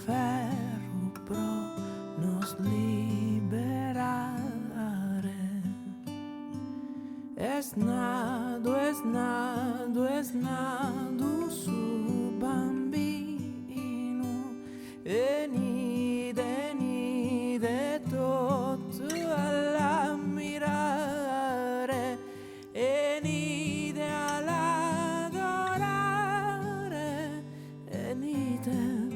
ferro pro nos liberare. Es nado su bambino e nide tutto all'ammirare e nide all'adorare e nide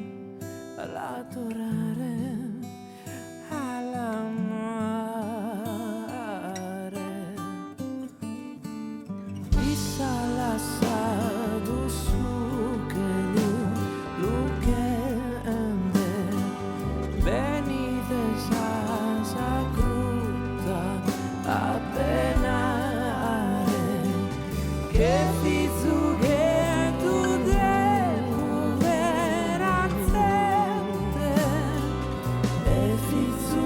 all'adorare all'amare. Lasciado su che lu che ande venite sa cruta a penare che fizu che tu devo veramente e fizu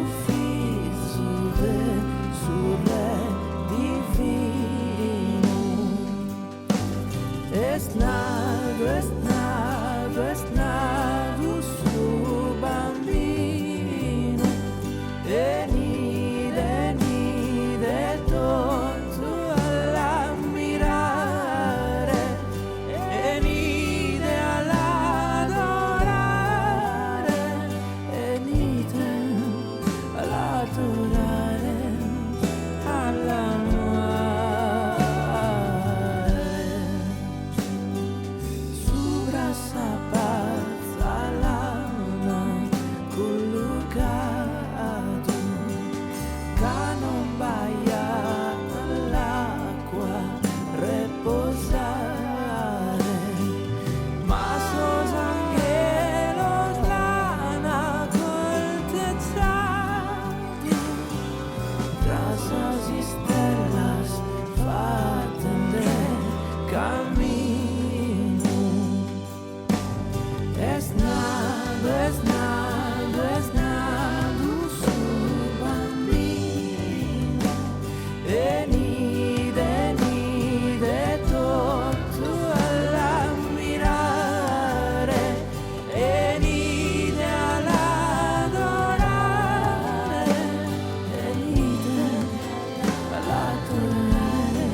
de sulle divino. Es nado su bambino e nide tutto all'ammirare e nide all'adorare e nide all'adorare all'amore. Es nado su bambino e nide tutto all'ammirare e nide all'adorare e nide all'adorare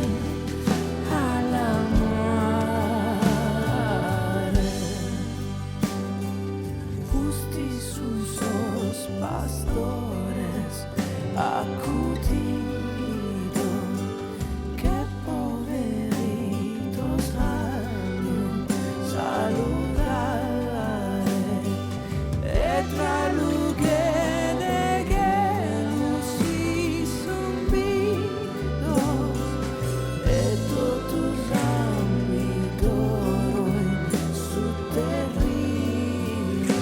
all'amore. Sus pastores acudido que pobrecitos saludare e tra lugue de gelos y zumbidos e todos amigos su terrible.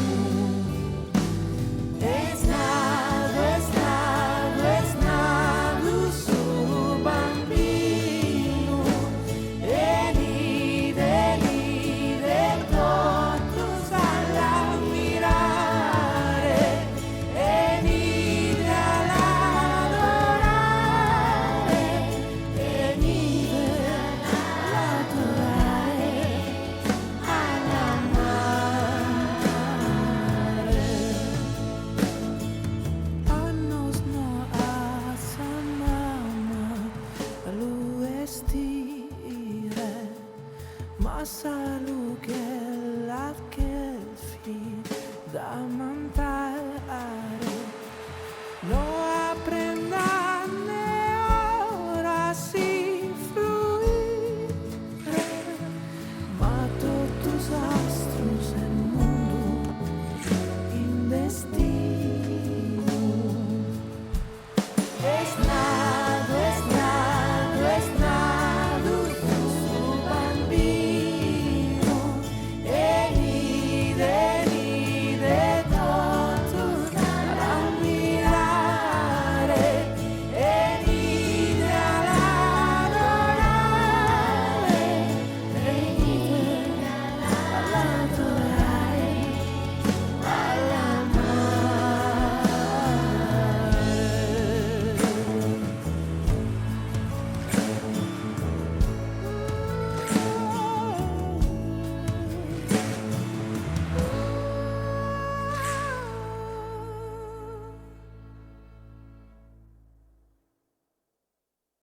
Es nado su bambino e nide todos all'ammirare e nide all'adorare e nide all'adorare all'amare. Annos no asamama lu estire mas alu che la che fi da